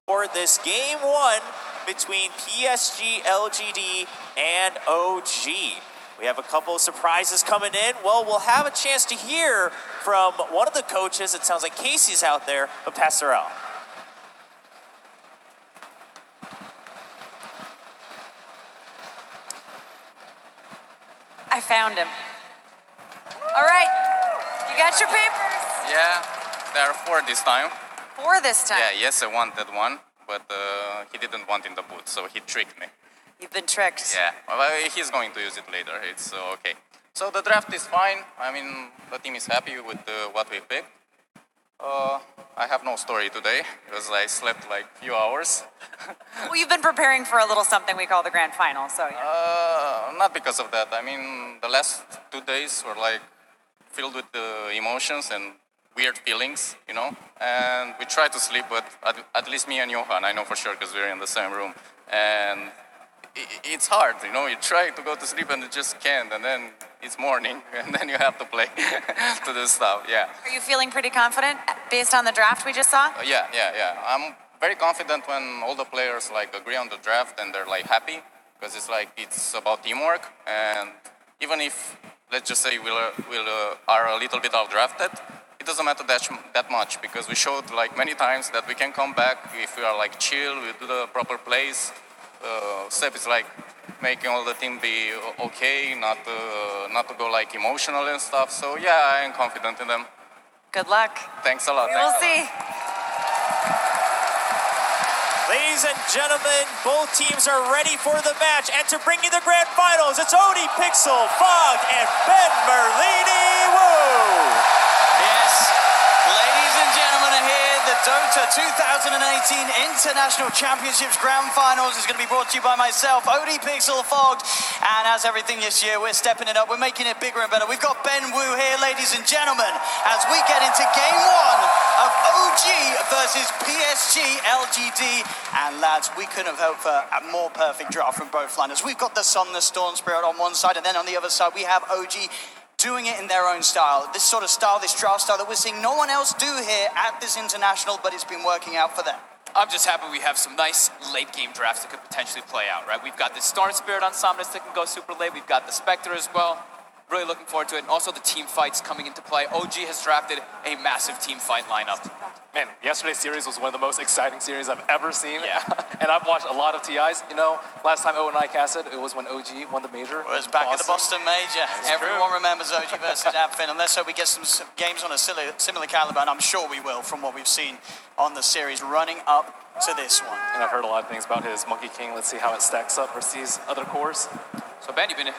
for this game one between PSG, LGD, and OG. We have a couple of surprises coming in. Well, we'll have a chance to hear from one of the coaches. It sounds like Casey's out there, but Pastorell. I found him. All right, you got your papers? Yeah, there are 4 this time. 4 this time? Yeah, yes, I wanted one, but he didn't want in the boot, so he tricked me. You've been tricked. Yeah, well, he's going to use it later, it's okay. So the draft is fine. I mean, the team is happy with what we picked. I have no story today, because I slept like a few hours. Well, you've been preparing for a little something we call the grand final, so yeah. Not because of that. I mean, the last 2 days were like filled with emotions and weird feelings, you know? And we tried to sleep, but at least me and Johan, I know for sure because we're in the same room. And it's hard, you know? You try to go to sleep and you just can't, and then it's morning, and then you have to play to do stuff, yeah. Are you feeling pretty confident based on the draft we just saw? Yeah. I'm very confident when all the players like agree on the draft and they're like happy, because it's like it's about teamwork. And even if, let's just say we are a little bit outdrafted, it doesn't matter that much, because we showed like many times that we can come back if we are like chill, we do the proper plays. Step is like making all the team be okay, not to go like emotional and stuff. So yeah, I am confident in them. Good luck. Thanks a lot. We'll see. Ladies and gentlemen, both teams are ready for the match. And to bring you the grand finals, it's Odie Pixel, Fog, and Ben Merlini. Woo! Yes, ladies and gentlemen, are here. The Dota 2018 International Championships Grand Finals is going to be brought to you by myself, Odie Pixel, Fog. And as everything this year, we're stepping it up. We're making it bigger and better. We've got Ben Wu here, ladies and gentlemen, as we get into game one of OG versus PSG LGD. And lads, we couldn't have hoped for a more perfect draft from both liners. We've got the Sun, the Storm Spirit on one side, and then on the other side, we have OG doing it in their own style. This sort of style, this draft style that we're seeing no one else do here at this international, but it's been working out for them. I'm just happy we have some nice late game drafts that could potentially play out, right? We've got the Storm Spirit on Somnus that can go super late. We've got the Spectre as well. Really looking forward to it. And also the team fights coming into play. OG has drafted a massive team fight lineup. Man, yesterday's series was one of the most exciting series I've ever seen. Yeah. And I've watched a lot of TIs. You know, last time O and I casted, it was when OG won the major. It was back at the Boston Major. Everyone remembers OG versus Abfin. And let's hope we get some games on a similar caliber, and I'm sure we will from what we've seen on the series running up to this one. And I've heard a lot of things about his Monkey King. Let's see how it stacks up versus these other cores. So Ben, you've been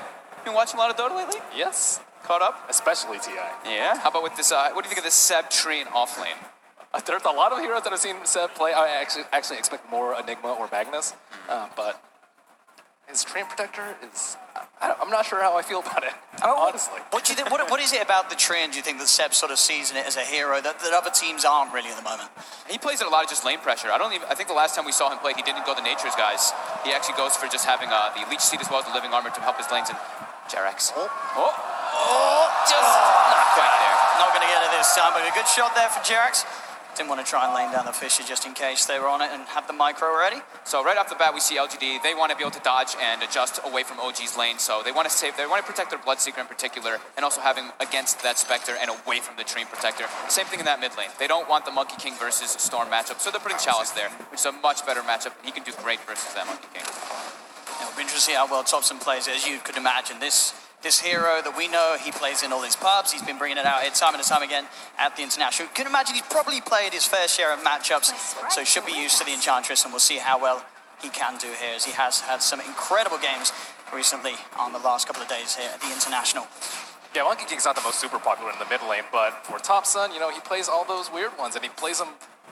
watching a lot of Dota lately? Yes. Caught up? Especially TI. Yeah? How about with this, what do you think of this Seb Tree and offlane? There's a lot of heroes that I've seen Seb play. I actually expect more Enigma or Magnus, but his Train Protector is, I'm not sure how I feel about it, honestly. What do you think? What is it about the trend, do you think, that Seb sort of sees in it as a hero that other teams aren't really at the moment? He plays it a lot of just lane pressure. I think the last time we saw him play, he didn't go the Nature's guys. He actually goes for just having the Leech Seed as well as the Living Armor to help his lanes. And Jerax. Just not quite there. Not going to get it this time, but a good shot there for Jerax. Didn't want to try and lane down the Fisher just in case they were on it and had the micro ready. So right off the bat, we see LGD. They want to be able to dodge and adjust away from OG's lane. So they want to protect their Bloodseeker in particular, and also having against that Spectre and away from the Train Protector. Same thing in that mid lane. They don't want the Monkey King versus Storm matchup, so they're putting Chalice there, which is a much better matchup. He can do great versus that Monkey King. It'll be interesting to see how well Thompson plays it. As you could imagine, this hero that we know, he plays in all his pubs. He's been bringing it out here time and time again at the International. You can imagine he's probably played his fair share of matchups, so should be used to the Enchantress, and we'll see how well he can do here, as he has had some incredible games recently on the last couple of days here at the International. Yeah, Monkey King's not the most super popular in the mid lane, but for Thompson, you know, he plays all those weird ones, and he plays them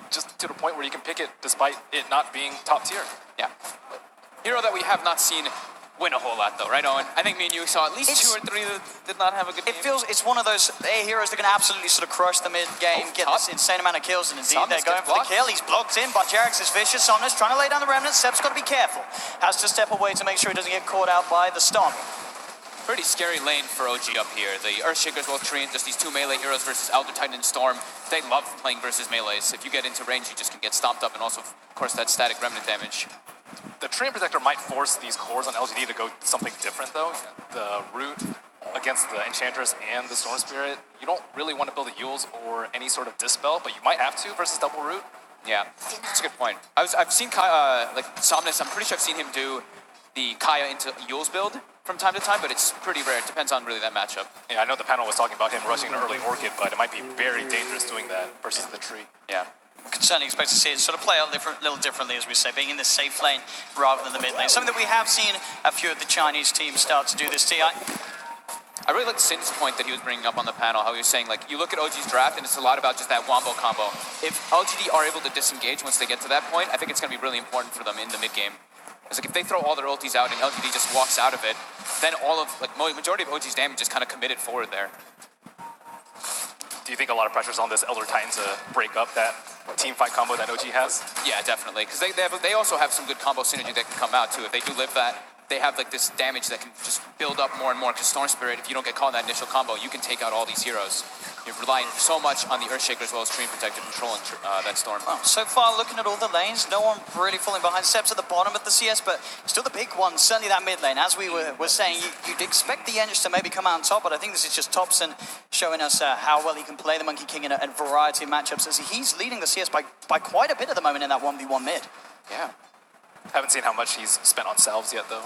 just to the point where you can pick it despite it not being top tier. Yeah. Hero that we have not seen win a whole lot though, right, Owen? I think me and you saw at least 2 or 3 that did not have a good game. It feels it's one of those heroes that can absolutely sort of crush the mid game, get this insane amount of kills, and indeed they're going for the kill. He's blocked in by Jerax is vicious. Somnus trying to lay down the remnants. Seb's got to be careful. Has to step away to make sure he doesn't get caught out by the stomp. Pretty scary lane for OG up here. The Earthshakers, well, Korean, just these two melee heroes versus Elder Titan and Storm. They love playing versus melees. If you get into range, you just can get stomped up, and also, of course, that static remnant damage. The Treant Protector might force these cores on LGD to go something different, though. The root against the Enchantress and the Storm Spirit, you don't really want to build a Yules or any sort of Dispel, but you might have to versus double root. Yeah, that's a good point. I've seen like Somnus, I'm pretty sure I've seen him do the Kaya into Yules build from time to time, but it's pretty rare. It depends on really that matchup. Yeah, I know the panel was talking about him rushing an early Orchid, but it might be very dangerous doing that versus the tree. Yeah. We can certainly expect to see it sort of play out a little differently, as we say, being in the safe lane rather than the mid lane. Something that we have seen a few of the Chinese teams start to do this, TI. I really like Sin's point that he was bringing up on the panel, how he was saying, like, you look at OG's draft, and it's a lot about just that wombo combo. If LGD are able to disengage once they get to that point, I think it's going to be really important for them in the mid game. It's like if they throw all their ultis out and LGD just walks out of it, then all of, like, majority of OG's damage is kind of committed forward there. Do you think a lot of pressure's on this Elder Titan to break up that team fight combo that OG has? Yeah, definitely, because they also have some good combo synergy that can come out too. If they do live that, they have like this damage that can just build up more and more. Because Storm Spirit, if you don't get caught in that initial combo, you can take out all these heroes. You're relying so much on the Earthshaker as well as Treant Protector controlling that Storm. Well, so far, looking at all the lanes, no one really falling behind. Seb's at the bottom of the CS, but still the big one, certainly that mid lane. As we were saying, you'd expect the Engines to maybe come out on top, but I think this is just Thompson showing us how well he can play the Monkey King in a variety of matchups, as he's leading the CS by quite a bit at the moment in that 1v1 mid. Yeah. Haven't seen how much he's spent on salves yet, though.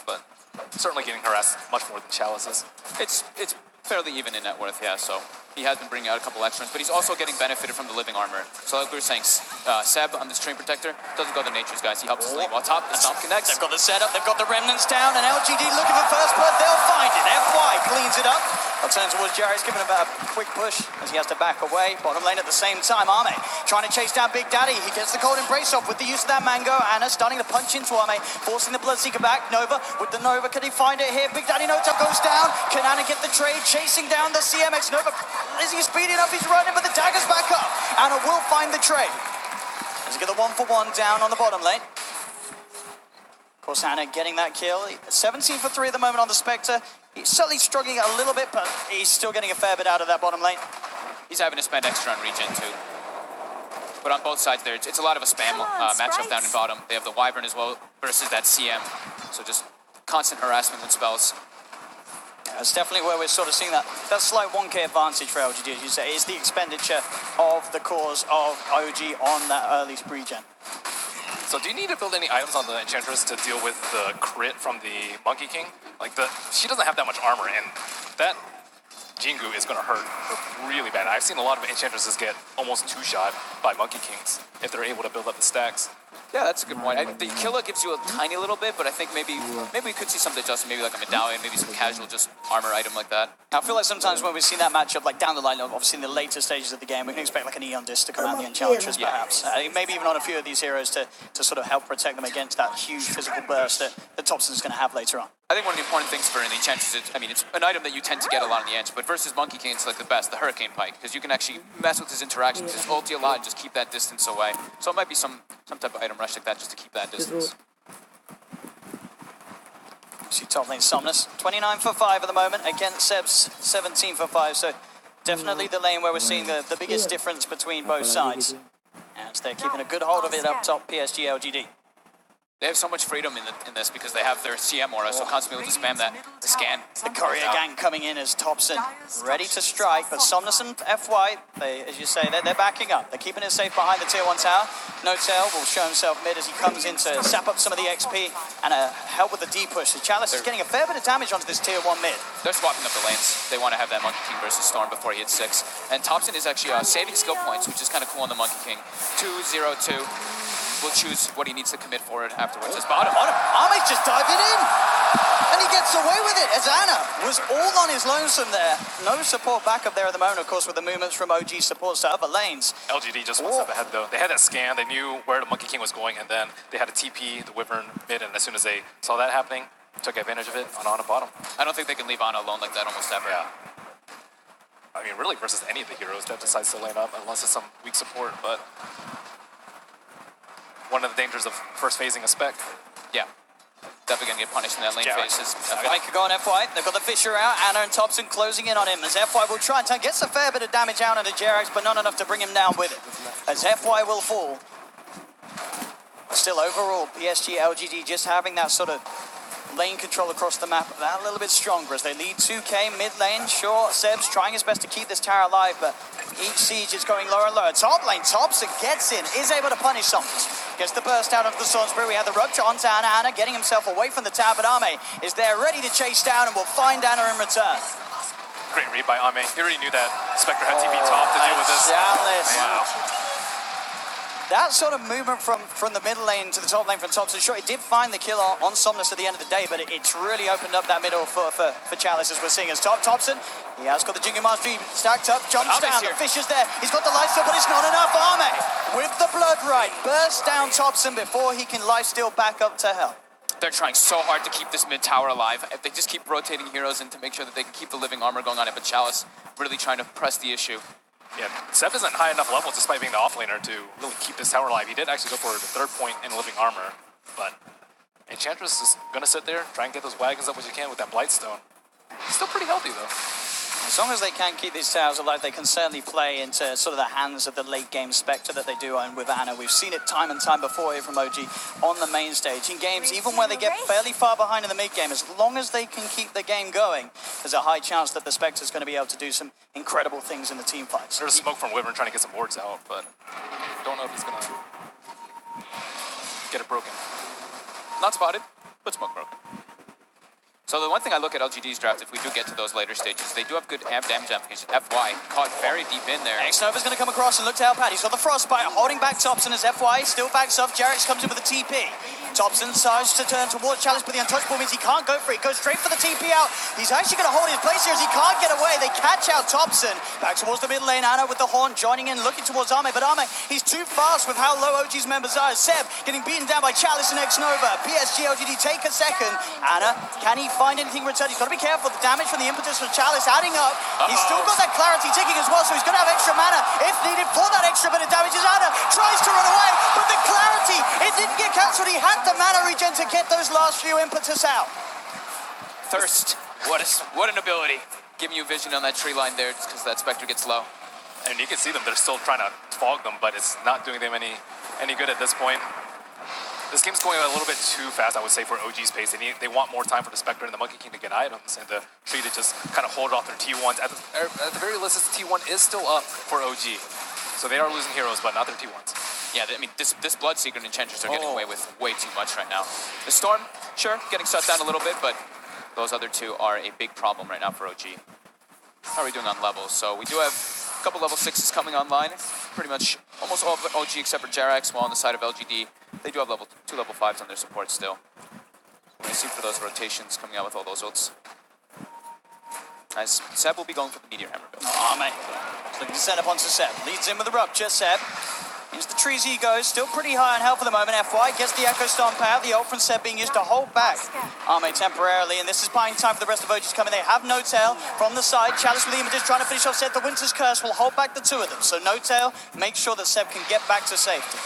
But certainly getting harassed much more than Chalice is. It's fairly even in net worth, yeah, so he has been bringing out a couple extras, but he's also getting benefited from the living armor. So like we were saying, Seb on this Treant Protector doesn't go the Nature's guys, he helps his lane. While top, the Stomp connects. They've got the setup, they've got the remnants down, and LGD looking for first blood, they'll find it. FY cleans it up. I'll turn towards Jerax, giving him a quick push as he has to back away. Bottom lane at the same time, Ame trying to chase down Big Daddy. He gets the cold embrace off with the use of that mango. Anna starting to punch into Ame, forcing the Bloodseeker back. Nova with the Nova, can he find it here? Big Daddy Nota goes down. Can Anna get the trade? Chasing down the CMX. Nova, is he speeding up? He's running, but the dagger's back up. Anna will find the trade. As he get the 1-for-1 down on the bottom lane. Of course, Anna getting that kill. 17 for 3 at the moment on the Spectre. He's certainly struggling a little bit, but he's still getting a fair bit out of that bottom lane. He's having to spend extra on regen too. But on both sides there, it's a lot of a spam matchup down in bottom. They have the Wyvern as well versus that CM. So just constant harassment with spells. Yeah, that's definitely where we're sort of seeing that slight 1k advantage for LGD, as you say, is the expenditure of the cores of OG on that early regen. So do you need to build any items on the Enchantress to deal with the crit from the Monkey King? Like, she doesn't have that much armor, and that Jingu is going to hurt her really bad. I've seen a lot of Enchantresses get almost two-shot by Monkey Kings if they're able to build up the stacks. Yeah, that's a good point. The Killa gives you a tiny little bit, but I think maybe we could see something adjusted, maybe like a medallion, maybe some casual just armor item like that. I feel like sometimes when we've seen that matchup, like down the line, obviously in the later stages of the game, we can expect like an Eon Disc to come out the Enchantress, perhaps. Maybe even on a few of these heroes to sort of help protect them against that huge physical burst that Thompson's going to have later on. I think one of the important things for the Enchantress is, I mean, it's an item that you tend to get a lot in the Ench, but versus Monkey King, it's like the best, the Hurricane Pike, because you can actually mess with his interactions, his ulti a lot, and just keep that distance away. So it might be some type of item rush like that just to keep that distance. See top lane Somnus, 29 for 5 at the moment, against Seb's 17 for 5, so definitely the lane where we're seeing the biggest difference between both sides. As they're keeping a good hold of it up top, PSG LGD. They have so much freedom in this because they have their CM aura, so constantly able to spam the scan. The courier gang coming in as Thompson ready to strike, but Somnus and FY, as you say, they're backing up. They're keeping it safe behind the tier 1 tower. No-Tail will show himself mid as he comes in to sap up some of the XP and help with the D-push. The Chalice is getting a fair bit of damage onto this tier 1 mid. They're swapping up the lanes. They want to have that Monkey King versus Storm before he hits 6. And Thompson is actually saving skill points, which is kind of cool on the Monkey King. 2-0-2. Will choose what he needs to commit for it afterwards. His bottom. Ame's just diving in! And he gets away with it as Anna was all on his lonesome there. No support backup there at the moment, of course, with the movements from OG supports to other lanes. LGD just one step ahead, though. They had that scan. They knew where the Monkey King was going, and then they had a TP, the Wyvern mid, and as soon as they saw that happening, took advantage of it on Ana bottom. I don't think they can leave Ana alone like that almost ever. Yeah. I mean, really versus any of the heroes that decides to lane up, unless it's some weak support, but one of the dangers of first phasing a spec. Yeah. definitely going to get punished in that lane Jerax. phase. FY could go on FY. They've got the Fisher out. Anna and Thompson closing in on him as FY will try and gets a fair bit of damage out into Jerax, but not enough to bring him down with it. As FY will fall. Still, overall, PSG, LGD just having that sort of lane control across the map, that a little bit stronger as they lead 2K mid lane. Sure, Seb's trying his best to keep this tower alive, but each siege is going lower and lower. Top lane, Thompson gets in, is able to punish something. Gets the burst out of the Salisbury. We have the rupture onto Anna. Anna getting himself away from the tower, but Ame is there ready to chase down and will find Anna in return. Great read by Ame. He already knew that Spectre had TP top to deal with this. Chalice. Wow. That sort of movement from the middle lane to the top lane from Thompson, sure, it did find the kill on Somnus at the end of the day, but it's really opened up that middle for Chalice, as we're seeing as Thompson. He has got the Jingu Mastery stacked up, jumps down, the Fisher's there. He's got the lifesteal, but it's not enough. Ame with the blood right, bursts down Thompson before he can lifesteal back up to health. They're trying so hard to keep this mid tower alive. If they just keep rotating heroes in to make sure that they can keep the living armor going on it, but Chalice really trying to press the issue. Yeah, Seb isn't high enough level despite being the offlaner to really keep this tower alive. He did actually go for the 3rd point in living armor, but Enchantress is gonna sit there, try and get those wagons up as you can with that Blightstone. Still pretty healthy though. As long as they can keep these towers alive, they can certainly play into sort of the hands of the late game Spectre that they do and with Anna. We've seen it time and time before here from OG on the main stage. In games, even where they get fairly far behind in the mid game, as long as they can keep the game going, there's a high chance that the Spectre's going to be able to do some incredible things in the team fights. There's smoke from Wyvern trying to get some boards out, but don't know if he's gonna get it broken. Not spotted, but smoke broken. So the one thing I look at LGD's draft, if we do get to those later stages, they do have good amp damage application. FY caught very deep in there. X-Nova's going to come across and look to help out. He's got the Frostbite, holding back Thompson as FY still backs up. Jerax comes in with a TP. Thompson decides to turn towards Chalice, but the untouchable means he can't go for it. He goes straight for the TP out. He's actually going to hold his place here as he can't get away. They catch out Thompson. Back towards the mid lane. Anna with the horn joining in, looking towards Ame, but Ame, he's too fast with how low OG's members are. Seb getting beaten down by Chalice and X-Nova. PSG, LGD take a second. Anna, can he find anything in return? He's got to be careful. The damage from the impetus from Chalice adding up. He's still got that clarity ticking as well, so he's going to have extra mana if needed for that extra bit of damage. As Anna tries to run away, but the clarity, it didn't get cancelled. He had the mana regen to get those last few impetus out. Thirst. What an ability. Giving you vision on that tree line there just because that Spectre gets low. And you can see them, they're still trying to fog them, but it's not doing them any good at this point. This game's going a little bit too fast, I would say, for OG's pace. They want more time for the Spectre and the Monkey King to get items, and the Tree to just kind of hold off their T1s. At the very least, this T1 is still up for OG. So they are losing heroes, but not their T1s. Yeah, I mean, this Bloodseeker and Enchantress are getting away with way too much right now. The Storm, sure, getting shut down a little bit, but those other two are a big problem right now for OG. How are we doing on levels? So we do have a couple level 6s coming online. Pretty much almost all of OG except for Jerax, while on the side of LGD, they do have two level 5s on their support still. We're going to see for those rotations coming out with all those ults. As Seb will be going for the Meteor Hammer build. Oh, mate. Looking to set up onto Seb. Leads in with the rupture. Seb. Into the trees he goes. Still pretty high on health at the moment. FY gets the Echo Stomp out. The ult from Seb being used to hold back Ame temporarily. And this is buying time for the rest of OG's coming. They have No Tail from the side. Chalice with the images trying to finish off Seb. The Winter's Curse will hold back the two of them. So No Tail makes sure that Seb can get back to safety.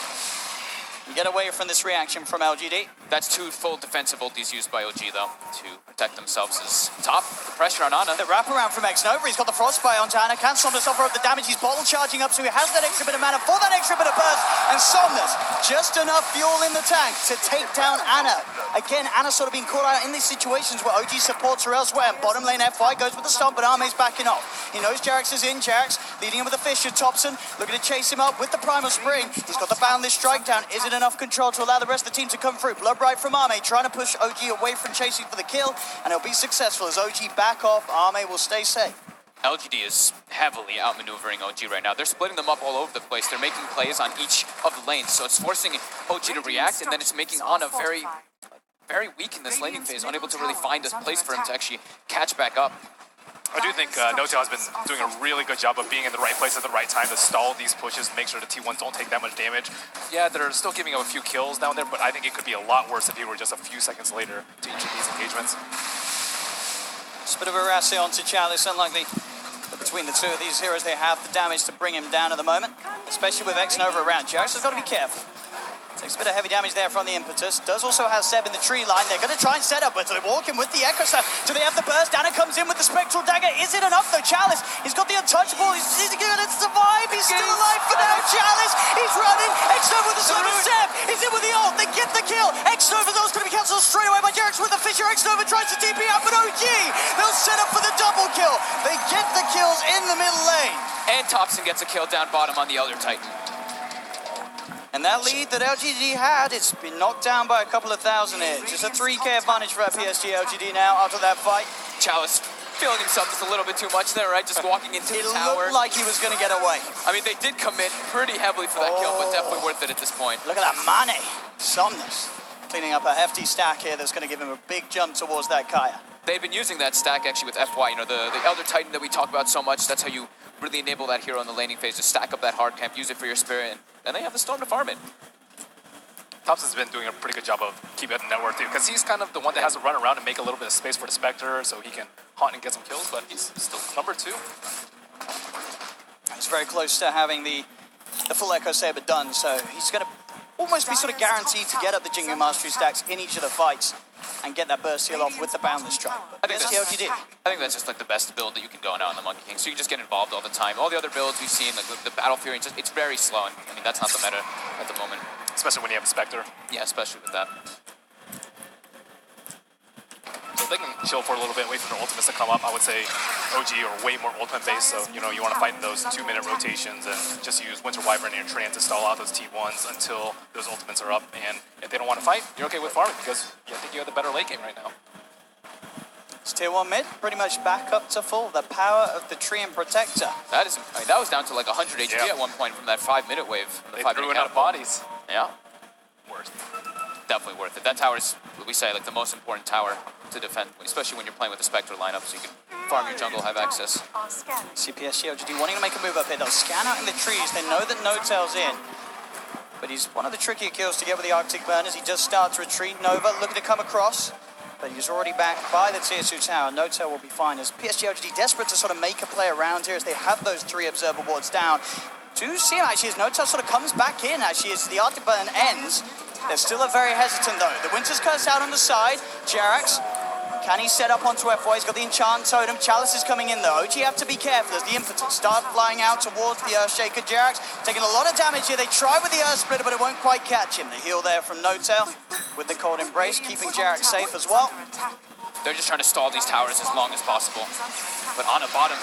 Get away from this reaction from LGD. That's two full defensive ultis used by OG, though, to protect themselves as top. The pressure on Ana. The wraparound from X-Nova. He's got the Frostbite onto Ana. Can Somnus offer up the damage? He's bottle charging up, so he has that extra bit of mana for that extra bit of burst. And Somnus, just enough fuel in the tank to take down Ana. Again, Ana sort of being caught out in these situations where OG supports her elsewhere. And bottom lane FY goes with the stomp, but Ame's backing off. He knows Jerax is in. Jerax leading him with the Fisher. Thompson looking to chase him up with the Primal Spring. He's got the Boundless Strike down. Is it enough control to allow the rest of the team to come through? Bloodbright from Ame trying to push OG away from chasing for the kill, and he'll be successful as OG back off. Ame will stay safe. LGD is heavily outmaneuvering OG right now. They're splitting them up all over the place. They're making plays on each of the lanes, so it's forcing OG to react, and then it's making Ana very weak in this laning phase, unable to really find a place for him to actually catch back up. I do think No Tail has been doing a really good job of being in the right place at the right time to stall these pushes, make sure the T1s don't take that much damage. Yeah, they're still giving up a few kills down there, but I think it could be a lot worse if he were just a few seconds later to each of these engagements. Just a bit of a Rassi onto Chalice, unlikely. But between the two of these heroes, they have the damage to bring him down at the moment, especially with X-Nova around. Jerax has got to be careful. Takes a bit of heavy damage there from the impetus. Does also have Seb in the tree line. They're going to try and set up, but they're walking with the Echo Slam. Do they have the burst? Anna comes in with the Spectral Dagger. Is it enough though? Chalice, he's got the Untouchable. He's going to survive. He's still alive for now. Chalice, he's running. X-Nova with the slam of Seb. He's in with the ult. They get the kill. X-Nova, those going to be cancelled straight away by Jerax with the Fisher. X-Nova tries to TP out, but OG, they'll set up for the double kill. They get the kills in the middle lane. And Thompson gets a kill down bottom on the Elder Titan. And that lead that LGD had, it's been knocked down by a couple of thousand here. Just a 3K advantage for that PSG LGD now after that fight. Chalice feeling himself just a little bit too much there, right? Just walking into the It tower. looked like he was going to get away. I mean, they did commit pretty heavily for that kill, but definitely worth it at this point. Look at that money. Somnus cleaning up a hefty stack here that's going to give him a big jump towards that Kaya. They've been using that stack actually with FY. You know, the Elder Titan that we talk about so much, that's how you really enable that hero in the laning phase. Just stack up that hard camp, use it for your spirit, and then they have the Storm to farm it. Thompson's been doing a pretty good job of keeping up the network too, because he's kind of the one that has to run around and make a little bit of space for the Spectre so he can hunt and get some kills, but he's still number 2. He's very close to having the full Echo Saber done, so he's going to almost be sort of guaranteed to get up the Jingu Mastery stacks in each of the fights and get that burst heal off with the Boundless Strike. I think LGD. that's just like the best build that you can go now in the Monkey King. So you just get involved all the time. All the other builds we've seen, like the Battle Fury, it's very slow. And, I mean, that's not the meta at the moment. Especially when you have a Spectre. Yeah, especially with that. So they can chill for a little bit, wait for their ultimates to come up. I would say OG are way more ultimate based, so you know you want to fight in those 2-minute rotations and just use Winter Wyvern and your Treant to stall out those T1s until those ultimates are up. And if they don't want to fight, you're okay with farming because I think you have the better late game right now. It's tier 1 mid, pretty much back up to full. The power of the Treant Protector. That is, I mean, that was down to like 100 HP at one point from that 5-minute wave. They threw enough bodies. Yeah. Worth. Definitely worth it. That tower is, we say, like the most important tower to defend, especially when you're playing with the Spectre lineup, so you can farm your jungle, have access. CPS LGD wanting to make a move up here. They'll scan out in the trees. They know that No-Tail's in. But he's one of the trickier kills to get with the Arctic Burn as he does start to retreat. Nova looking to come across, but he's already back by the tier 2 tower. No-Tail will be fine as PSG LGD desperate to sort of make a play around here as they have those 3 observer wards down. Do see him actually as No-Tail sort of comes back in actually as the Arctic Burn ends. They're still very hesitant though. The Winter's Curse out on the side. Jerax, can he set up onto FY? He's got the Enchant Totem. Chalice is coming in though. OG have to be careful as the Impotent start flying out towards the Earthshaker. Jerax taking a lot of damage here. They try with the Earth Splitter, but it won't quite catch him. The heal there from No-Tail with the Cold Embrace, keeping Jerax safe as well. They're just trying to stall these towers as long as possible. But on the bottom,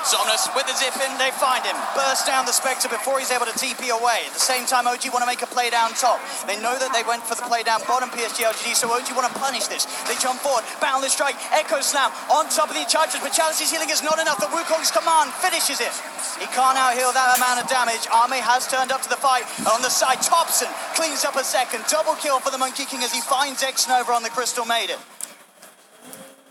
Somnus with the zip in, they find him. Burst down the Spectre before he's able to TP away. At the same time, OG want to make a play down top. They know that they went for the play down bottom PSG LGD, so OG want to punish this. They jump forward, Boundless Strike, Echo Slam on top of the Enchantress, but Chalice's healing is not enough. The Wukong's command finishes it. He can't out-heal that amount of damage. Arme has turned up to the fight. On the side, Thompson cleans up a second. Double kill for the Monkey King as he finds X-Nova on the Crystal Maiden.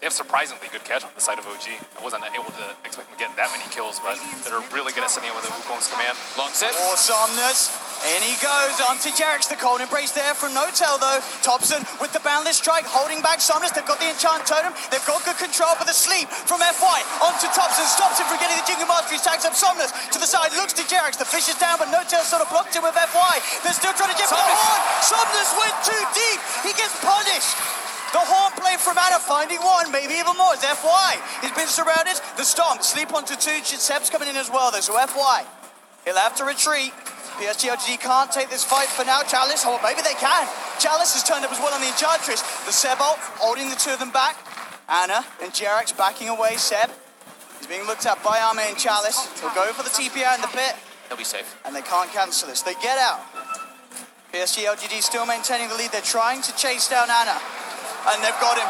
They have surprisingly good catch on the side of OG. I wasn't able to expect them to get that many kills, but they're really good at setting up with the Wukong's command. long set. Awesomeness. In he goes onto Jerax. The Cold Embrace there from No-Tail though. Thompson with the Boundless Strike holding back Somnus. They've got the Enchant Totem. They've got good control, but the sleep from FY onto Thompson stops him from getting the Jingu Mastery. Tags up Somnus to the side. Looks to Jerax. The fish is down, but No-Tail sort of blocked him with FY. They're still trying to get the horn. Somnus went too deep. He gets punished. The horn play from Anna, finding one, maybe even more. It's FY. He's been surrounded. The Stomp, sleep onto 2. Seb's coming in as well, though, so FY. He'll have to retreat. PSG LGD can't take this fight for now. Chalice, or maybe they can. Chalice has turned up as well on the Enchantress. The Seb ult, holding the 2 of them back. Anna and Jerax backing away. Seb, he's being looked at by Arme and Chalice. He'll go for the TP out in the pit. He'll be safe. And they can't cancel this. They get out. PSG LGD still maintaining the lead. They're trying to chase down Anna. And they've got him.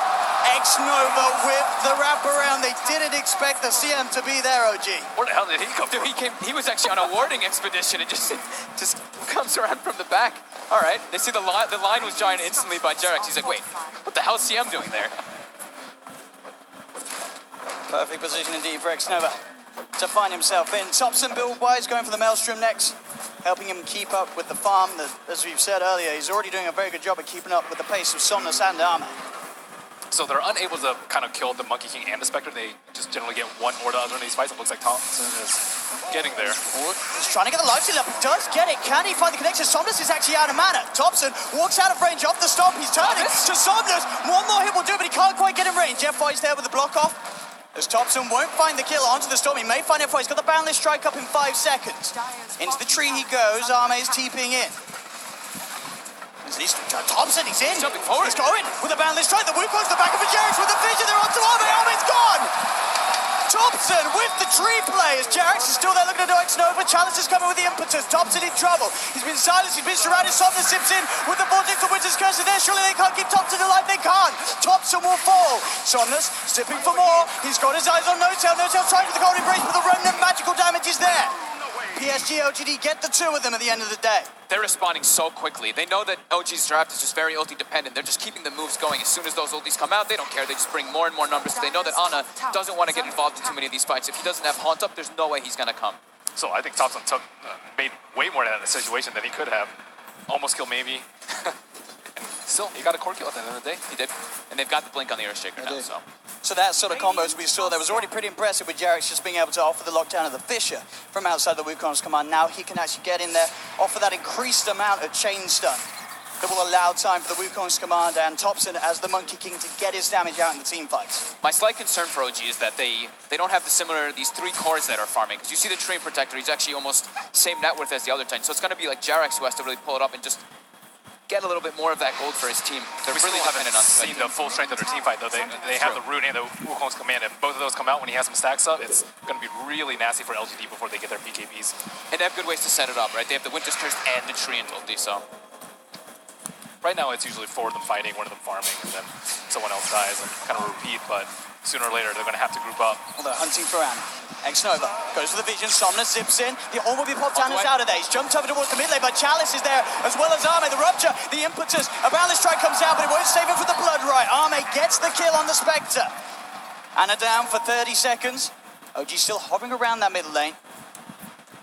X-Nova with the wraparound. They didn't expect the CM to be there, OG. Where the hell did he come from? He was actually on a warding expedition and just comes around from the back. All right, they see the line was giant instantly by Jerax. He's like, wait, what the hell is CM doing there? Perfect position indeed for X-Nova to find himself in. Thompson build-wise going for the Maelstrom next, helping him keep up with the farm. As we've said earlier, he's already doing a very good job of keeping up with the pace of Somnus and Arme. So they're unable to kind of kill the Monkey King and the Spectre. They just generally get one or the other in these fights. It looks like Thompson is getting there. He's trying to get the life steal up. Does get it. Can he find the connection? Somnus is actually out of mana. Thompson walks out of range off the stomp. He's turning to Somnus. One more hit will do, but he can't quite get in range. F5's there with the block off. As Thompson won't find the kill onto the storm. He may find F5. He's got the boundless strike up in 5 seconds. Into the tree he goes. Arme's TPing in. Thompson, he's in. Jumping forward. He's going with a boundless strike. The Wukong's the back of a Jerax with the vision. They're onto Arme. Arme's gone. Thompson with the tree play as Jerax is still there looking to do X-Nova. Chalice is coming with the impetus. Thompson in trouble. He's been silenced. He's been surrounded. Somnus sips in with the vortex of Winter's Curse. There, surely they can't keep Thompson alive. They can't. Thompson will fall. Somnus sipping for more. He's got his eyes on No-Tail. No-Tail trying to the golden embrace, but the remnant magical damage is there. PSG, LGD get the 2 of them at the end of the day. They're responding so quickly. They know that OG's draft is just very ulti dependent. They're just keeping the moves going. As soon as those ultis come out, they don't care. They just bring more and more numbers. They know that Ana doesn't want to get involved in too many of these fights. If he doesn't have Haunt up, there's no way he's going to come. So I think Thompson made way more out of the situation than he could have. Almost killed maybe. And still, he got a core kill at the end of the day. He did. And they've got the blink on the Earthshaker now, so. So that sort of combos we saw there was already pretty impressive with Jerax just being able to offer the lockdown of the Fissure from outside the Wukong's command. Now he can actually get in there, offer that increased amount of chain stun that will allow time for the Wukong's command and Thompson as the Monkey King to get his damage out in the team fights. My slight concern for OG is that they don't have these 3 cores that are farming. Because you see the Train Protector, he's actually almost same net worth as the other Titan. So it's going to be like Jerax who has to really pull it up and just get a little bit more of that gold for his team. They're We really still haven't dependent on seen the full strength of their team fight, though. They have the Root and the Wukong's command. If both of those come out when he has some stacks up, it's going to be really nasty for LGD before they get their PKBs. And they have good ways to set it up, right? They have the Winter's Curse and the Tree and ulti, so. Right now, it's usually 4 of them fighting, 1 of them farming, and then someone else dies and kind of repeat, but sooner or later, they're going to have to group up. Well, they're hunting for Ana. X-Nova goes for the vision. Somnus zips in. The Horn will be popped down. Is out of there. He's jumped over towards the mid lane, but Chalice is there as well as Arme. The rupture, the impetus. A boundless strike comes out, but it won't save him for the blood right. Arme gets the kill on the Spectre. Ana down for 30 seconds. OG still hovering around that middle lane.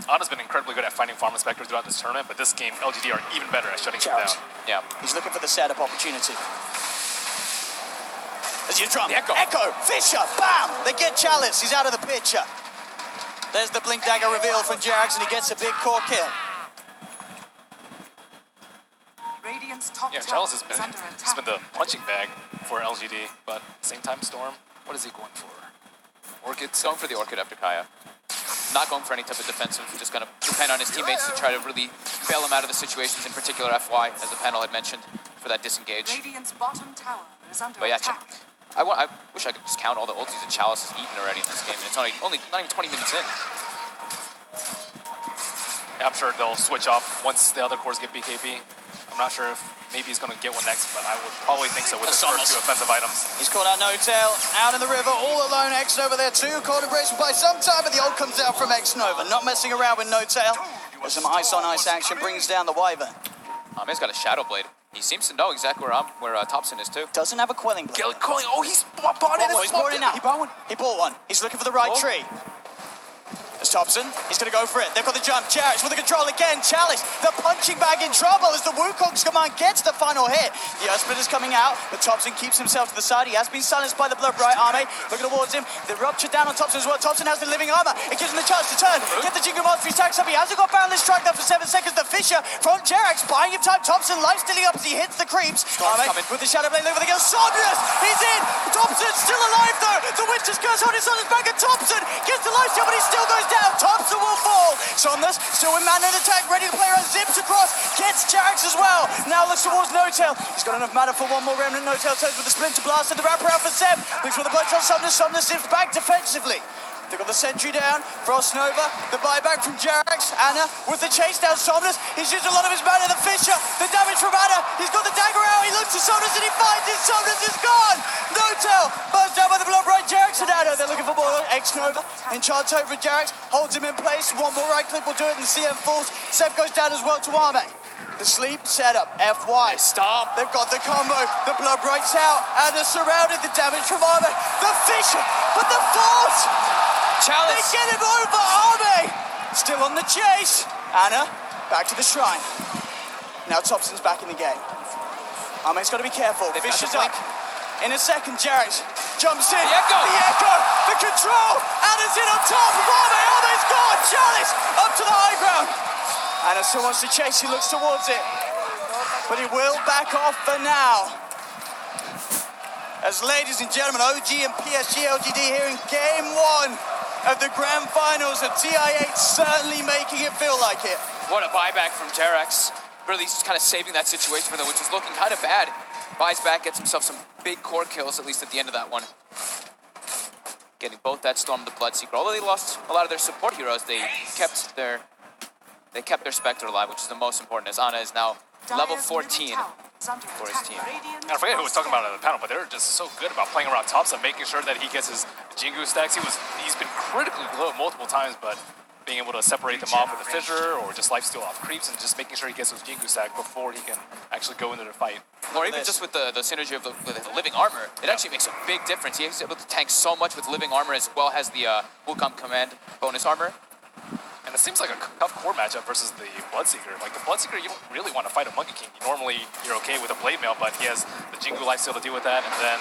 Ana's been incredibly good at finding farm specters throughout this tournament, but this game, LGD are even better at shutting him down. Yeah. He's looking for the setup opportunity. As you drum, The Echo. Fissure, bam! They get Chalice, he's out of the picture. There's the Blink Dagger reveal from Jerax, and he gets a big core kill. Yeah, Chalice has been the punching bag for LGD, but at the same time, Storm, what is he going for? Orchid's going for the Orchid after Kaya. Not going for any type of defensive, just going to depend on his teammates to try to really bail him out of the situations, in particular FY, as the panel had mentioned, for that disengage. But yeah, I wish I could just count all the ultis that Chalice has eaten already in this game, and it's only not even 20 minutes in. Yeah, I'm sure they'll switch off once the other cores get BKB. I'm not sure if maybe he's going to get one next, but I would probably think so with his first 2 offensive items. He's caught out No-Tail, out in the river, all alone. X-Nova there too, caught embrace by some time, but the ult comes out from X-Nova. Not messing around with No-Tail. There's some ice-on-ice action, brings down the Wyvern. He's got a Shadow Blade. He seems to know exactly where Thompson is too. Doesn't have a Quelling Blade. Quelling, oh, he's bought it. He's bought it now. He bought one. He bought one. He's looking for the right tree. There's Thompson. He's going to go for it. They've got the jump. Jerax with the control again. Chalice, the punching bag in trouble as the Wukong's command gets the final hit. The Earth Splitter's coming out, but Thompson keeps himself to the side. He has been silenced by the blood right Arme. Looking towards him. The rupture down on Thompson as well. Thompson has the living armor. It gives him the chance to turn. Get the Jingle Monster. He stacks up. He hasn't got boundless strike though for 7 seconds. The Fissure from Jerax buying him time. Thompson life stealing up as he hits the creeps. Arme with the Shadow Blade over the kill. Somnus, he's in. Thompson still alive though. The Winter's Curse on his back, and Thompson gets the life steal, but he still goes down. Thompson will fall. Somnus still in man and attack, ready to play around, zips across, gets Jerax as well. Now looks towards No-Tail. He's got enough mana for one more remnant. No-Tail turns with the Splinter Blast and the wraparound for Seb. Looks for the bloodshot Somnus. Somnus zips back defensively. They've got the sentry down, Frost Nova, the buyback from Jerax, Ana with the chase down Somnus. He's used a lot of his mana, the Fissure, the damage from Ana. He's got the dagger out, he looks to Somnus and he finds it. Somnus is gone. No-Tail burst down by the blood right Jerax and Ana. They're looking for more X-Nova. Enchants over Jerax, holds him in place. One more right click will do it and CM falls. Seb goes down as well to Arme. The sleep setup, FY, stop. They've got the combo, the blood breaks out, and they're surrounded, the damage from Arme. The Fissure, but the force! Chalice. They get him over, Arme! Still on the chase. Ana, back to the shrine. Now Thompson's back in the game. Arme's got to be careful. Fissure's up. In a second, Jerax jumps in. The echo. The control. Anna's in on top. Ame's gone. Chalice up to the high ground. Anna still wants to chase. He looks towards it. But he will back off for now. As ladies and gentlemen, OG and PSG LGD here in game one of the grand finals of TI8, certainly making it feel like it. What a buyback from Jerax. Really just kind of saving that situation for them, which is looking kind of bad. Buys back, gets himself some big core kills, at least at the end of that one. Getting both that Storm and the Bloodseeker. Although they lost a lot of their support heroes, they kept their Spectre alive, which is the most important, as Ana is now level 14 for his team. I forget who was talking about it on the panel, but they were just so good about playing around tops and making sure that he gets his Jingu stacks. He's been critically low multiple times, but being able to separate them off with a fissure or just lifesteal off creeps and just making sure he gets those Jingu stacks before he can actually go into the fight. Or even just with the synergy of with the living armor, it actually makes a big difference. He's able to tank so much with living armor as well as the Wukong command bonus armor. And it seems like a tough core matchup versus the Bloodseeker. Like the Bloodseeker, you don't really want to fight a Monkey King. Normally, you're okay with a Blade Mail, but he has the Jingu lifesteal to deal with that, and then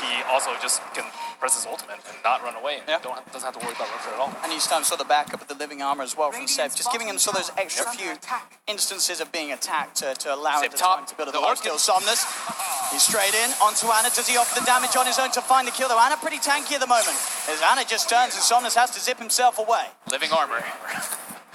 he also just can press his ultimate and not run away, and doesn't have to worry about rupture at all. And each time saw the backup of the living armor as well from Seb, just giving him so those extra few instances of being attacked to allow him time to build a life steal. Somnus, he's straight in onto Ana. Does he offer the damage on his own to find the kill? Though Ana pretty tanky at the moment, as Ana just turns and Somnus has to zip himself away. Living armor.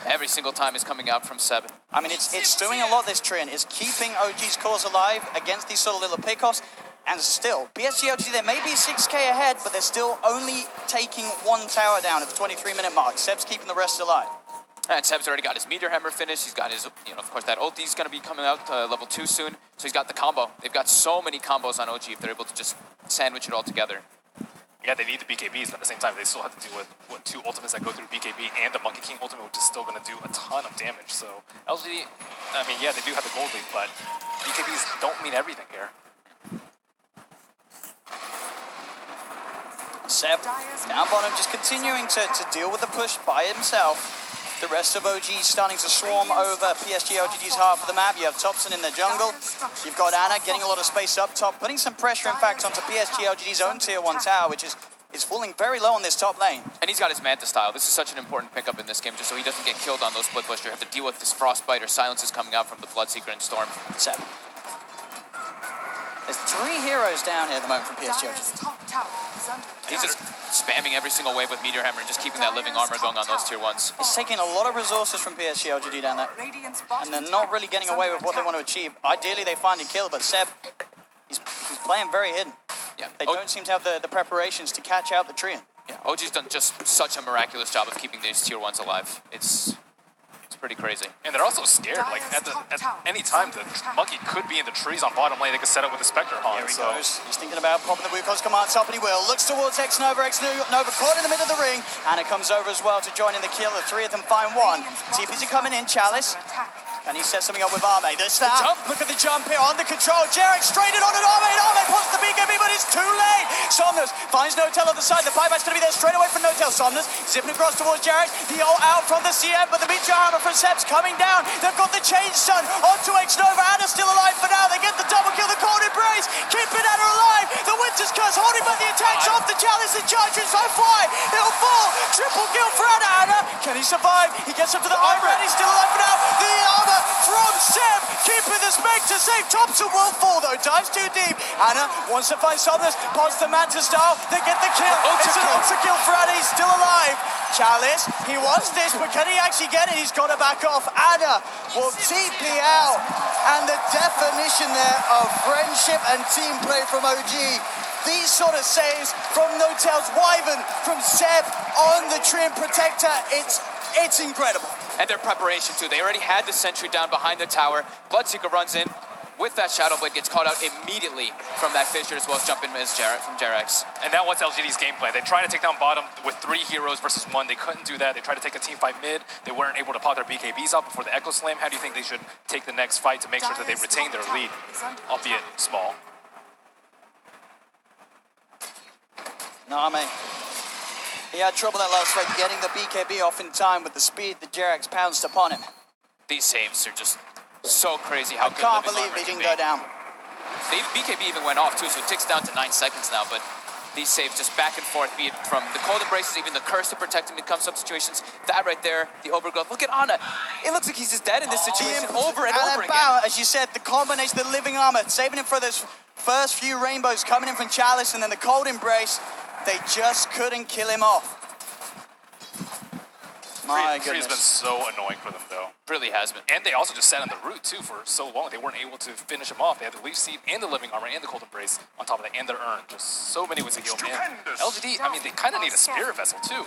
Every single time is coming out from Seb. I mean, it's doing a lot, this Trian. It's keeping OG's cause alive against these sort of little pickoffs. And still, PSG LGD, they may be 6k ahead, but they're still only taking one tower down at the 23-minute mark. Seb's keeping the rest alive. And Seb's already got his Meteor Hammer finished. He's got his, of course, that ulti's going to be coming out level 2 soon. So he's got the combo. They've got so many combos on OG if they're able to just sandwich it all together. Yeah, they need the BKBs, but at the same time, they still have to deal with two ultimates that go through BKB and the Monkey King ultimate, which is still going to do a ton of damage. So LGD, I mean, yeah, they do have the gold lead, but BKBs don't mean everything here. Seb, down bottom, just continuing to deal with the push by himself. The rest of OG starting to swarm over PSG LGD's half of the map. You have Thompson in the jungle. You've got Ana getting a lot of space up top, putting some pressure, in fact, onto PSG LGD's own tier 1 tower, which is falling very low on this top lane. And he's got his Manta style. This is such an important pickup in this game, just so he doesn't get killed on those split push. You have to deal with this Frostbite or silences coming out from the Bloodseeker and Storm. Seb. There's 3 heroes down here at the moment from PSG LGD. He's just spamming every single wave with Meteor Hammer and just keeping that living armor going on those tier 1s. It's taking a lot of resources from PSG LGD down there. And they're not really getting away with what they want to achieve. Ideally, they find a kill, but Seb, he's playing very hidden. Yeah. They don't seem to have the preparations to catch out the Trian. Yeah, OG's done just such a miraculous job of keeping these tier 1s alive. It's pretty crazy. And they're also scared. Like at any time, the Monkey could be in the trees on bottom lane. They could set up with the Spectre on. Here he goes. He's thinking about popping the Wukong's command top, and he will. Looks towards X-Nova. X-Nova caught in the middle of the ring. And it comes over as well to join in the kill. The 3 of them find one. TPs are coming in. Chalice. And he sets something up with Ame. There's that. Look at the jump here on the control. Jerax straight in on an Ame. And Ame pops the BKB, but it's too late. Somnus finds Notel on the side. The buyback's going to be there straight away from Notel. Somnus zipping across towards Jerax. The ult out from the CM, but the Meteor Hammer from Seb's coming down. They've got the Change Sun onto X-Nova. Anna's still alive for now. They get the double kill, the cold embrace. Keeping Anna alive. The Winter's Curse holding back the attacks off the Chalice and charging so fly. It'll fall. Triple kill for Anna. Anna, can he survive? He gets up to the armor and he's still alive for now. The armor from Seb, keeping the Spectre safe. Thompson will fall though, dives too deep. Anna wants to find Somnus, pops the Manta style, they get the kill. It's an ultra kill for Anna, he's still alive. Chalice, he wants this, but can he actually get it? He's got to back off. Anna will TP out. And the definition there of friendship and team play from OG. These sort of saves from Notel's Wyvern, from Seb on the Trian Protector, it's incredible. And their preparation too. They already had the sentry down behind the tower. Bloodseeker runs in with that Shadow Blade, gets caught out immediately from that fissure, as well as jump in as from Jerax. And that was LGD's game plan. They tried to take down bottom with 3 heroes versus 1. They couldn't do that. They tried to take a team fight mid. They weren't able to pop their BKBs out before the Echo Slam. How do you think they should take the next fight to make sure that they retain their lead, albeit small? Name. He had trouble that last fight getting the BKB off in time with the speed that Jerax pounced upon him. These saves are just so crazy how good I can't Living believe Armor he can didn't be. go down. BKB even went off too, so it ticks down to 9 seconds now, but these saves just back and forth, be it from the cold embraces, even the curse to protect him in some situations. That right there, the overgrowth. Look at Ana. It looks like he's just dead in this situation over and over again. As you said, the combination, the living armor, saving him for those first few rainbows coming in from Chalice, and then the cold embrace, they just couldn't kill him off. My goodness. Free's been so annoying for them, though. Really has been. And they also just sat on the root, too, for so long. They weren't able to finish him off. They had the leaf seed and the living armor and the cold embrace on top of that, and their urn. Just so many ways to heal him in. LGD, I mean, they kind of need a spirit vessel, too.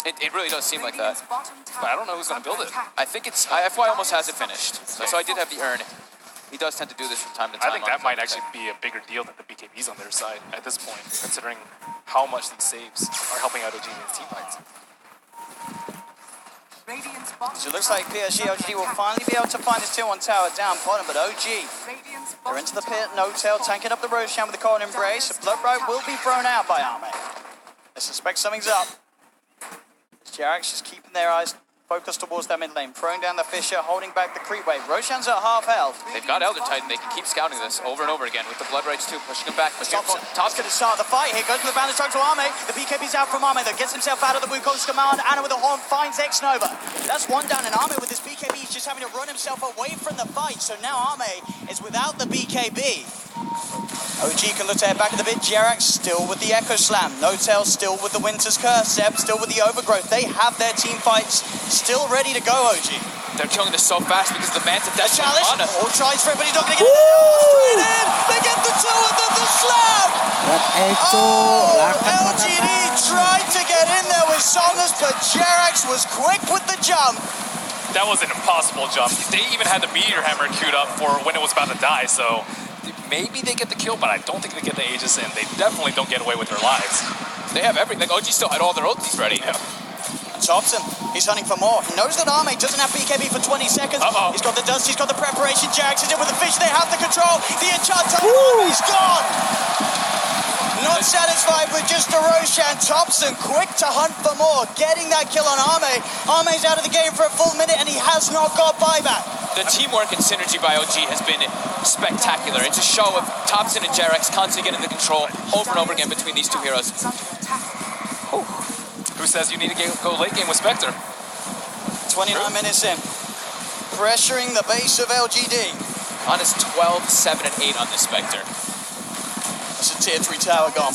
It really does seem like that. But I don't know who's going to build it. I think it's... FY almost has it finished. So I did have the urn. He does tend to do this from time to time. I think that might actually be a bigger deal than the BKBs on their side at this point, considering how much these saves are helping out OG in his team fights. So it looks like PSG LGD will finally be able to find this 2-1 tower down bottom, but OG, they're into the pit, no tail, tanking up the Roshan with the cold embrace. The blood right will be thrown out by Arme. They suspect something's up. Jerax just keeping their eyes focused towards that mid lane, throwing down the Fissure, holding back the creep wave. Roshan's at half health. They've got Elder Titan. They can keep scouting this over and over again with the Blood Rights too, pushing him back. Top's going to start the fight. Here goes the bandage talk to Arme. The BKB's out from Arme, though. Gets himself out of the Wukong's command. Ana with the horn finds X-Nova. That's one down, and Arme with his BKB is just having to run himself away from the fight. So now Arme is without the BKB. OG can look to head back to the bit. Jerax still with the Echo Slam. No-Tail still with the Winter's Curse. Zeb still with the Overgrowth. They have their team fights still ready to go, OG. They're killing this so fast because the Manta Death Chalice. All tries for it, but he's not going to get it. Straight in. They get the two and then the slam. LGD tried to get in there with Somnus, but Jerax was quick with the jump. That was an impossible jump. They even had the Meteor Hammer queued up for when it was about to die, so maybe they get the kill, but I don't think they get the Aegis, and they definitely don't get away with their lives. They have everything. Like, OG still had all their ultis ready. Yeah. Thompson, he's hunting for more. He knows that Arme doesn't have BKB for 20 seconds. He's got the dust, he's got the preparation. Jerax is in with the fish, they have the control. The enchant Arme's gone. Not satisfied with just a Roshan. Thompson quick to hunt for more, getting that kill on Arme. Arme's out of the game for a full minute, and he has not got buyback. The teamwork and synergy by OG has been spectacular. It's a show of Thompson and Jerax constantly getting the control over and over again between these two heroes. Ooh. Who says you need to go late game with Spectre? 29 minutes in. Pressuring the base of LGD. On his 12, 7, and 8 on this Spectre. That's a tier 3 tower gone.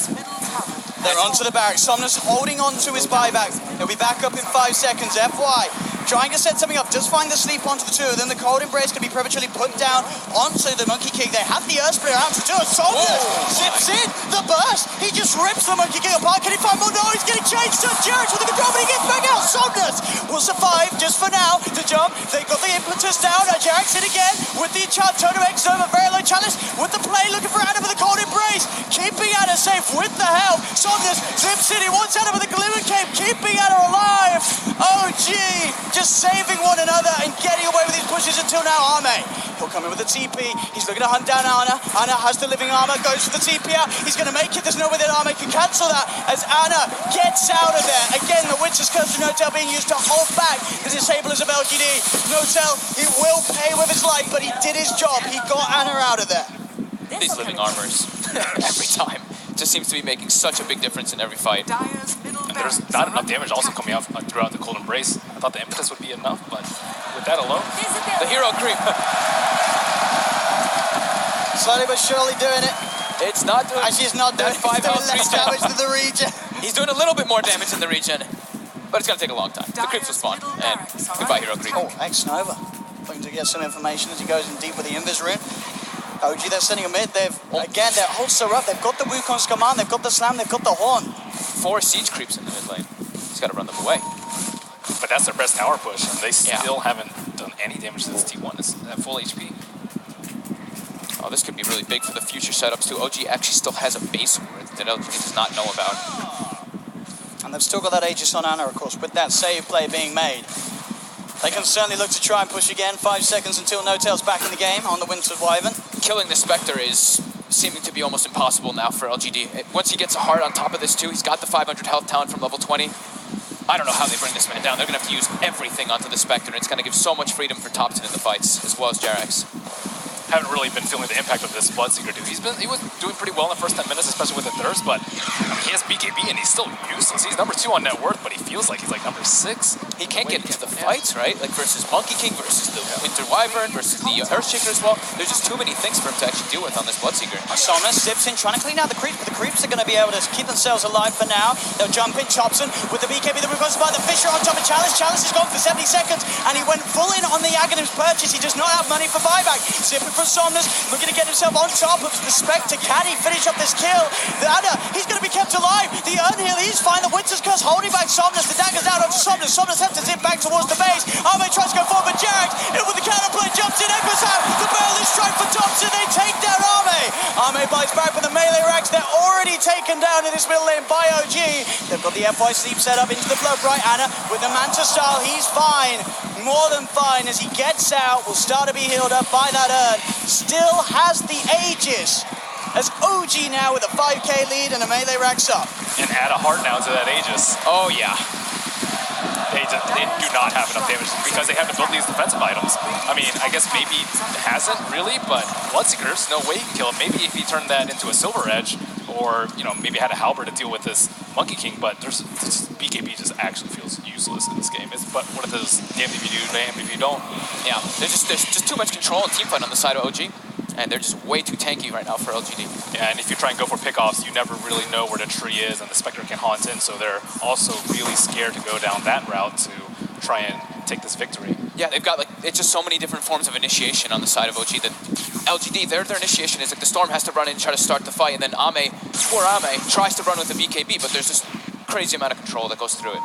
They're onto the barracks. Somnus holding on to his buyback. He'll be back up in 5 seconds. FY trying to set something up. Just find the sleep onto the two. Then the cold embrace can be prematurely put down onto the Monkey King. They have the Earth Splitter out to do it. Somnus zips in. The burst. He just rips the Monkey King apart. Can he find more? No, he's getting changed to Jerax with the control, but he gets back out. Somnus will survive just for now. To jump. They got the impetus down. Jerax in again with the enchant. Totem X over. Very low challenge with the play. Looking for Ana with the cold embrace. Keeping Ana safe with the help. Somnus zips in. He wants Ana with the Glimmer Cape. Keeping Ana alive. OG just saving one another and getting away with these pushes until now. Arme, he'll come in with the TP. He's looking to hunt down Ana. Ana has the living armor, goes for the TP out. He's going to make it. There's no way that Arme can cancel that as Ana gets out of there. Again, the Winter's Curse of No-Tail being used to hold back the disablers of LGD. No-Tail, he will pay with his life, but he did his job. He got Ana out of there. These living armors, every time, just seems to be making such a big difference in every fight. And there's not enough damage also coming out throughout the cold embrace. I thought the impetus would be enough, but with that alone, the hero creep. Slowly but surely doing it. It's not doing. Actually, it's not doing it. Five It's doing less damage to the region. He's doing a little bit more damage in the region, but it's gonna take a long time. The creeps will spawn, and goodbye, hero creep. Oh, X-Nova. Looking to get some information as he goes in deep with the Invis rune. OG, they're sending a mid. Again, their ults are up. They've got the Wukong's command. They've got the slam. They've got the horn. 4 siege creeps in the mid lane. He's got to run them away. But that's their best tower push, and they still haven't done any damage to this T1. It's at full HP. Oh, this could be really big for the future setups too. OG actually still has a base ward that LGD does not know about. And they've still got that Aegis on Ana, of course, with that save play being made. They can certainly look to try and push again. 5 seconds until No-Tail's back in the game on the Winter Wyvern. Killing the Spectre is seeming to be almost impossible now for LGD. Once he gets a heart on top of this too, he's got the 500 health talent from level 20. I don't know how they bring this man down. They're going to have to use everything onto the Spectre, and it's going to give so much freedom for Thompson in the fights, as well as Jerax. haven't really been feeling the impact of this Bloodseeker dude. He was doing pretty well in the first 10 minutes, especially with the thirst, but I mean, he has BKB and he's still useless. He's number 2 on net worth, but he feels like he's like number 6. He can't get into the fights, right? Like versus Monkey King, versus the Winter Wyvern, versus the Earthshaker as well. There's just too many things for him to actually deal with on this Bloodseeker. Somnus zips in, trying to clean out the creeps, but the creeps are going to be able to keep themselves alive for now. They'll jump in, Chopson with the BKB that reverses by the Fisher on top of Chalice. Chalice is gone for 70 seconds, and he went full in on the Aghanims purchase. He does not have money for buyback. Zipping from Somnus, looking to get himself on top of the Spectre. Can he finish up this kill? The Adder, he's going to be kept alive. The Urnhill, he's fine. The Winter's Curse holding back Somnus. The dagger's out onto Somnus. Somnus has to zip back towards the base. Arme tries to go forward, but Jerax, in with the counterplay, jumps in, echoes out. The barrel strike for Thompson. They take down Arme. Arme bites back with the melee racks. They're already taken down in this middle lane by OG. They've got the FY sleep set up into the flow. Bright Anna with the Manta style. He's fine. More than fine as he gets out. Will start to be healed up by that Urn. Still has the Aegis. As OG now with a 5k lead and a melee racks up. And add a heart now to that Aegis. Oh, yeah. They do not have enough damage because they have to build these defensive items. I mean, I guess maybe it hasn't really, but Bloodseeker's no way you can kill him. Maybe if he turned that into a Silver Edge, or maybe had a Halberd to deal with this Monkey King, but this BKB just actually feels useless in this game. But what it is, damn if you do, damn if you don't. Yeah, there's just too much control and team fight on the side of OG. And they're just way too tanky right now for LGD. Yeah, and if you try and go for pickoffs, you never really know where the tree is, and the Spectre can haunt in, so they're also really scared to go down that route to try and take this victory. Yeah, they've got it's just so many different forms of initiation on the side of OG that LGD, their initiation is like the Storm has to run in and try to start the fight, and then poor Ame tries to run with the BKB, but there's just crazy amount of control that goes through it.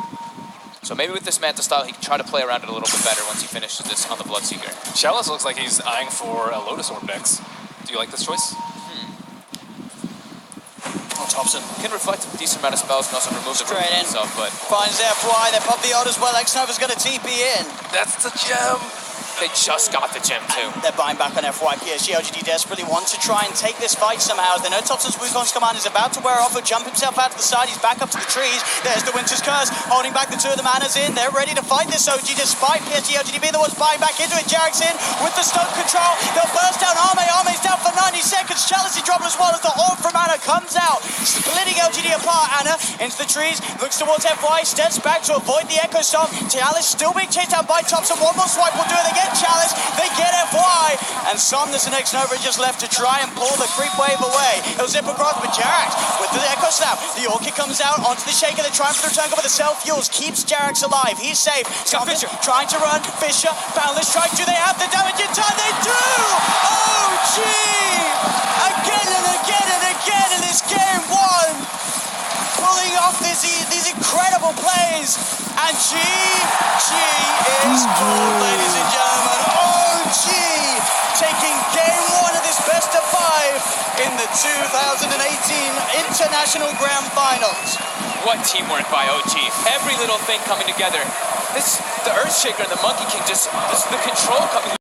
So maybe with this Manta style, he can try to play around it a little bit better once he finishes this on the Bloodseeker. Chalice looks like he's eyeing for a Lotus Orb next. Do you like this choice? Oh, Thompson Can reflect a decent amount of spells and also remove the straight in. himself, but Finds the FY, they pop the ult as well. X-Nova's going to TP in. That's the gem! they just got the gem too. They're buying back on FY. PSG LGD desperately want to try and take this fight somehow. They know Thompson's Wukong's command is about to wear off. He'll jump himself out to the side. He's back up to the trees. There's the Winter's Curse, holding back the two of the Manas in. They're ready to fight this OG despite PSG LGD being the ones buying back into it. Jerax in with the stun control. They'll burst down Arme. Arme's down for 90 seconds. Chalice is dropping as well as the orb from Anna comes out, splitting LGD apart. Anna into the trees, looks towards FY, steps back to avoid the Echo Storm. Chalice still being chased down by Thompson. One more swipe will do it. They get Chalice, they get FY, and Somnus and X-Nova are just left to try and pull the creep wave away. He'll zip across, but Jerax with the Echo Snap. The Orchid comes out onto the Shaker. They're trying for the return, but the self-fuels keeps Jerax alive. He's safe. Somnus trying to run. Fisher, Boundless strike. Do they have the damage in time? They do! Oh, gee! Again and again and again in this game one. Pulling off these incredible plays. And G is gold, ladies and gentlemen. OG taking game one of this best of 5 in the 2018 International Grand Finals. What teamwork by OG. Every little thing coming together. The Earthshaker and the Monkey King, just the control coming